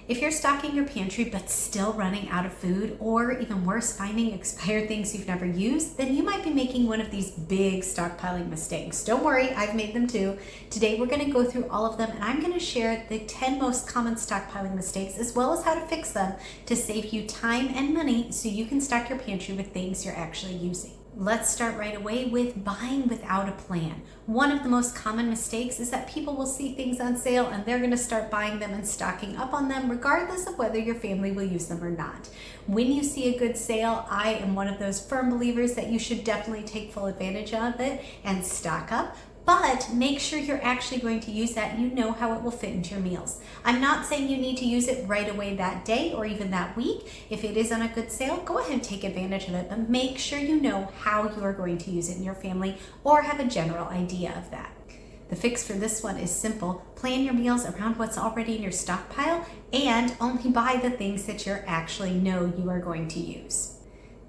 If you're stocking your pantry but still running out of food, or even worse, finding expired things you've never used, then you might be making one of these big stockpiling mistakes. Don't worry, I've made them too. Today we're going to go through all of them, and I'm going to share the 10 most common stockpiling mistakes as well as how to fix them to save you time and money so you can stock your pantry with things you're actually using. Let's start right away with buying without a plan. One of the most common mistakes is that people will see things on sale and they're going to start buying them and stocking up on them regardless of whether your family will use them or not. When you see a good sale, I am one of those firm believers that you should definitely take full advantage of it and stock up. But make sure you're actually going to use that and you know how it will fit into your meals. I'm not saying you need to use it right away that day or even that week. If it is on a good sale, go ahead and take advantage of it, but make sure you know how you are going to use it in your family or have a general idea of that. The fix for this one is simple. Plan your meals around what's already in your stockpile and only buy the things that you actually know you are going to use.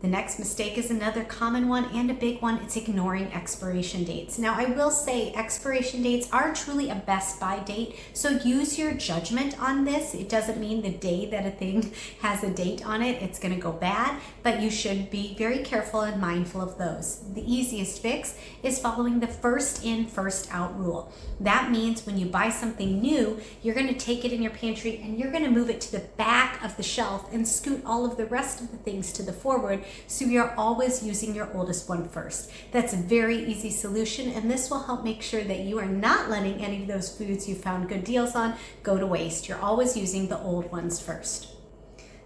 The next mistake is another common one and a big one. It's ignoring expiration dates. Now, I will say expiration dates are truly a best by date, so use your judgment on this. It doesn't mean the day that a thing has a date on it, it's going to go bad, but you should be very careful and mindful of those. The easiest fix is following the first in, first out rule. That means when you buy something new, you're going to take it in your pantry and you're going to move it to the back of the shelf and scoot all of the rest of the things to the forward, so you're always using your oldest one first. That's a very easy solution, and this will help make sure that you are not letting any of those foods you found good deals on go to waste. You're always using the old ones first.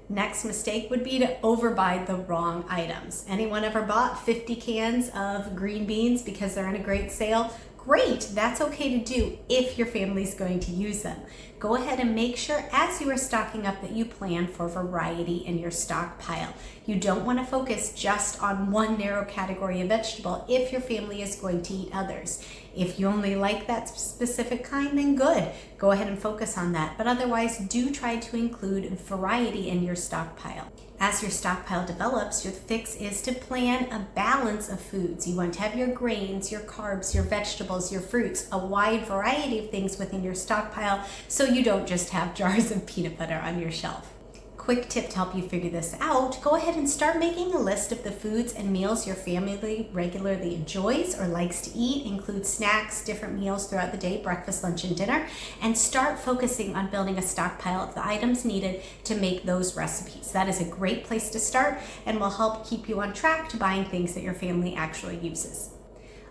Next mistake would be to overbuy the wrong items. Anyone ever bought 50 cans of green beans because they're on a great sale? Great, that's okay to do if your family's going to use them. Go ahead and make sure as you are stocking up that you plan for variety in your stockpile. You don't want to focus just on one narrow category of vegetable if your family is going to eat others. If you only like that specific kind, then good. Go ahead and focus on that. But otherwise, do try to include variety in your stockpile. As your stockpile develops, your fix is to plan a balance of foods. You want to have your grains, your carbs, your vegetables, your fruits, a wide variety of things within your stockpile so you don't just have jars of peanut butter on your shelf. Quick tip to help you figure this out, go ahead and start making a list of the foods and meals your family regularly enjoys or likes to eat. Include snacks, different meals throughout the day, breakfast, lunch, and dinner, and start focusing on building a stockpile of the items needed to make those recipes. That is a great place to start and will help keep you on track to buying things that your family actually uses.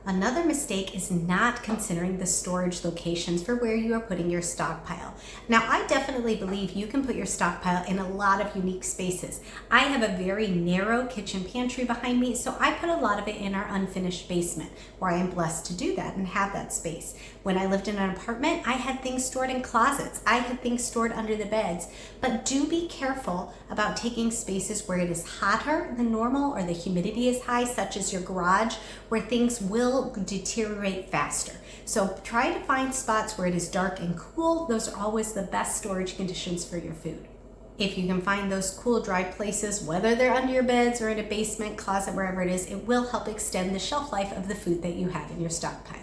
Another mistake is not considering the storage locations for where you are putting your stockpile. Now, I definitely believe you can put your stockpile in a lot of unique spaces. I have a very narrow kitchen pantry behind me, so I put a lot of it in our unfinished basement, where I am blessed to do that and have that space. When I lived in an apartment, I had things stored in closets. I had things stored under the beds. But do be careful about taking spaces where it is hotter than normal or the humidity is high, such as your garage, where things will deteriorate faster. So try to find spots where it is dark and cool. Those are always the best storage conditions for your food. If you can find those cool, dry places, whether they're under your beds or in a basement, closet, wherever it is, it will help extend the shelf life of the food that you have in your stockpile.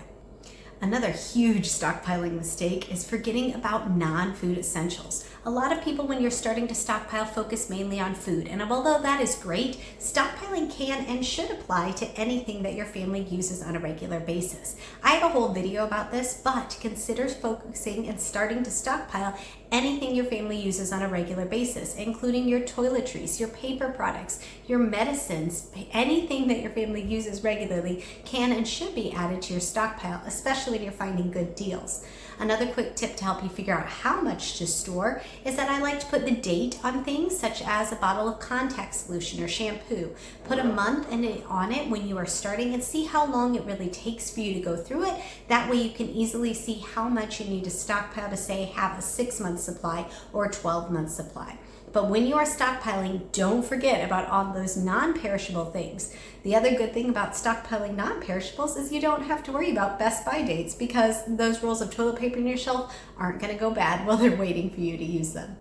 Another huge stockpiling mistake is forgetting about non-food essentials. A lot of people, when you're starting to stockpile, focus mainly on food. And although that is great, stockpiling can and should apply to anything that your family uses on a regular basis. I have a whole video about this, but consider focusing and starting to stockpile anything your family uses on a regular basis, including your toiletries, your paper products, your medicines. Anything that your family uses regularly can and should be added to your stockpile, especially when you're finding good deals. Another quick tip to help you figure out how much to store is that I like to put the date on things, such as a bottle of contact solution or shampoo. Put a month on it when you are starting and see how long it really takes for you to go through it. That way you can easily see how much you need to stockpile to, say, have a 6-month supply or a 12-month supply. But when you are stockpiling, don't forget about all those non-perishable things. The other good thing about stockpiling non-perishables is you don't have to worry about best by dates, because those rolls of toilet paper in your shelf aren't going to go bad while they're waiting for you to use them.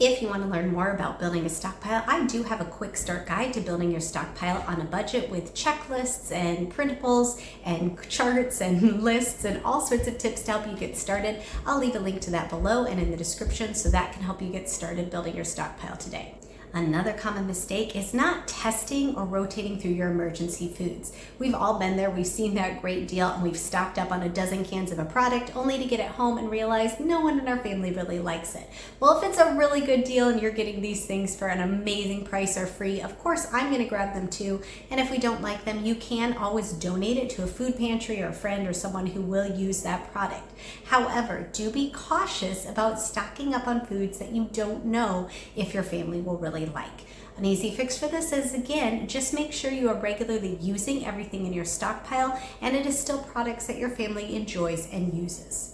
If you want to learn more about building a stockpile, I do have a quick start guide to building your stockpile on a budget with checklists and printables and charts and lists and all sorts of tips to help you get started. I'll leave a link to that below and in the description so that can help you get started building your stockpile today. Another common mistake is not testing or rotating through your emergency foods. We've all been there, we've seen that great deal, and we've stocked up on a dozen cans of a product only to get it home and realize no one in our family really likes it. Well, if it's a really good deal and you're getting these things for an amazing price or free, of course I'm gonna grab them too. And if we don't like them, you can always donate it to a food pantry or a friend or someone who will use that product. However, do be cautious about stocking up on foods that you don't know if your family will really like. An easy fix for this is, again, just make sure you are regularly using everything in your stockpile and it is still products that your family enjoys and uses.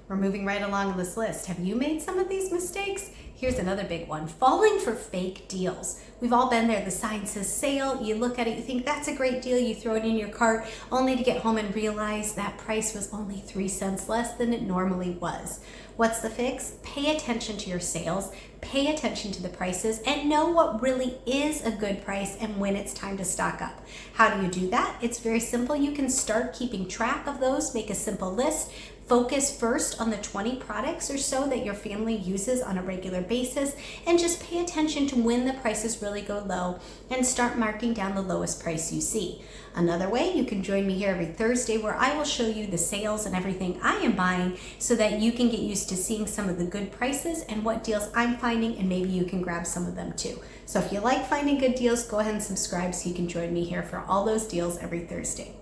We're moving right along on this list. Have you made some of these mistakes? Here's another big one, falling for fake deals. We've all been there. The sign says sale, you look at it, you think that's a great deal, you throw it in your cart, only to get home and realize that price was only 3 cents less than it normally was. What's the fix? Pay attention to your sales, pay attention to the prices, and know what really is a good price and when it's time to stock up. How do you do that? It's very simple. You can start keeping track of those, make a simple list. Focus first on the 20 products or so that your family uses on a regular basis and just pay attention to when the prices really go low and start marking down the lowest price you see. Another way, you can join me here every Thursday where I will show you the sales and everything I am buying so that you can get used to seeing some of the good prices and what deals I'm finding, and maybe you can grab some of them too. So if you like finding good deals, go ahead and subscribe so you can join me here for all those deals every Thursday.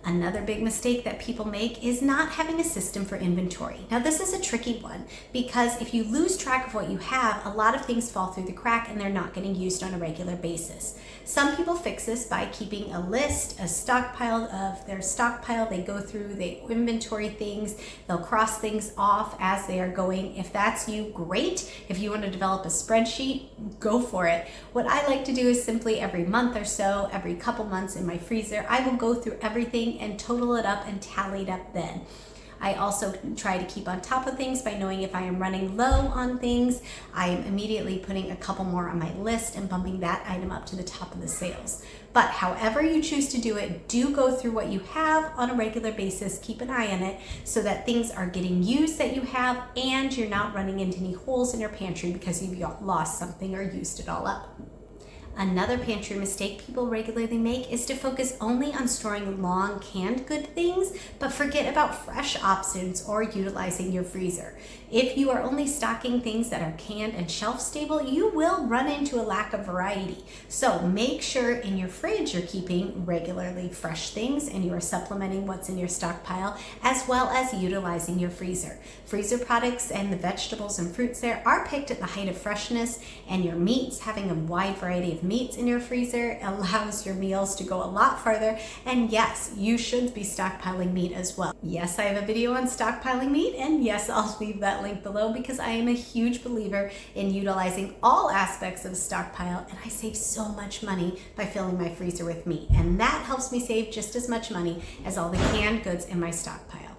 Another big mistake that people make is not having a system for inventory. Now, this is a tricky one because if you lose track of what you have, a lot of things fall through the crack and they're not getting used on a regular basis. Some people fix this by keeping a list, a stockpile of their stockpile. They go through, they inventory things, they'll cross things off as they are going. If that's you, great. If you want to develop a spreadsheet, go for it. What I like to do is simply every month or so, every couple months in my freezer, I will go through everything and total it up and tally it up then. I also try to keep on top of things by knowing if I am running low on things, I am immediately putting a couple more on my list and bumping that item up to the top of the sales. But however you choose to do it, do go through what you have on a regular basis, keep an eye on it so that things are getting used that you have and you're not running into any holes in your pantry because you've lost something or used it all up. Another pantry mistake people regularly make is to focus only on storing long canned good things, but forget about fresh options or utilizing your freezer. If you are only stocking things that are canned and shelf stable, you will run into a lack of variety. So make sure in your fridge you're keeping regularly fresh things and you are supplementing what's in your stockpile, as well as utilizing your freezer. Freezer products and the vegetables and fruits there are picked at the height of freshness, and your meats, having a wide variety of meats in your freezer allows your meals to go a lot farther. And yes, you should be stockpiling meat as well. Yes, I have a video on stockpiling meat, and yes, I'll leave that link below because I am a huge believer in utilizing all aspects of a stockpile, and I save so much money by filling my freezer with meat, and that helps me save just as much money as all the canned goods in my stockpile.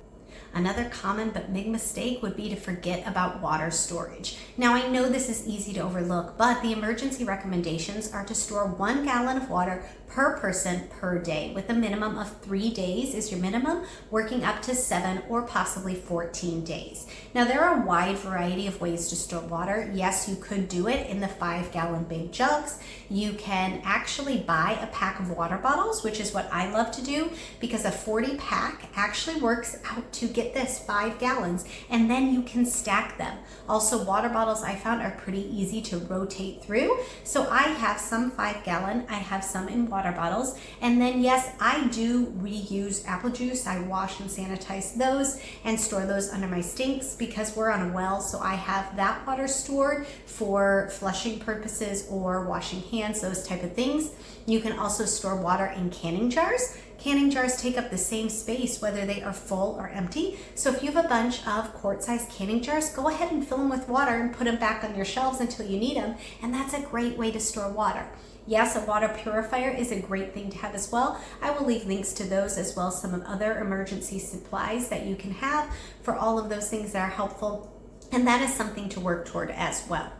Another common but big mistake would be to forget about water storage. Now, I know this is easy to overlook, but the emergency recommendations are to store 1 gallon of water per person per day, with a minimum of 3 days is your minimum, working up to 7 or possibly 14 days. Now, there are a wide variety of ways to store water. Yes, you could do it in the 5-gallon big jugs. You can actually buy a pack of water bottles, which is what I love to do, because a 40 pack actually works out to, get this, 5 gallons, and then you can stack them. Also, water bottles I found are pretty easy to rotate through. So I have some 5-gallon, I have some in water bottles, and then yes, I do reuse apple juice. I wash and sanitize those and store those under my sinks because we're on a well, so I have that water stored for flushing purposes or washing hands, those type of things. You can also store water in canning jars. Canning jars take up the same space whether they are full or empty. So if you have a bunch of quart-sized canning jars, go ahead and fill them with water and put them back on your shelves until you need them. And that's a great way to store water. Yes, a water purifier is a great thing to have as well. I will leave links to those as well as some of other emergency supplies that you can have for all of those things that are helpful. And that is something to work toward as well.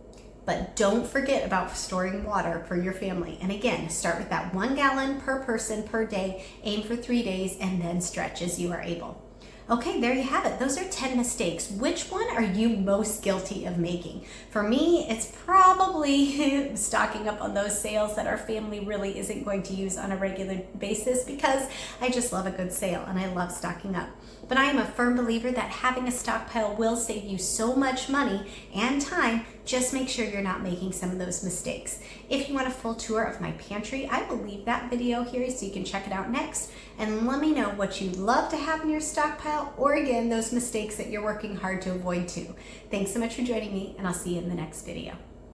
But don't forget about storing water for your family. And again, start with that 1 gallon per person per day, aim for 3 days, and then stretch as you are able. Okay, there you have it. Those are 10 mistakes. Which one are you most guilty of making? For me, it's probably stocking up on those sales that our family really isn't going to use on a regular basis, because I just love a good sale and I love stocking up. But I am a firm believer that having a stockpile will save you so much money and time. Just make sure you're not making some of those mistakes. If you want a full tour of my pantry, I will leave that video here so you can check it out next. And let me know what you'd love to have in your stockpile, or again, those mistakes that you're working hard to avoid too. Thanks so much for joining me, and I'll see you in the next video.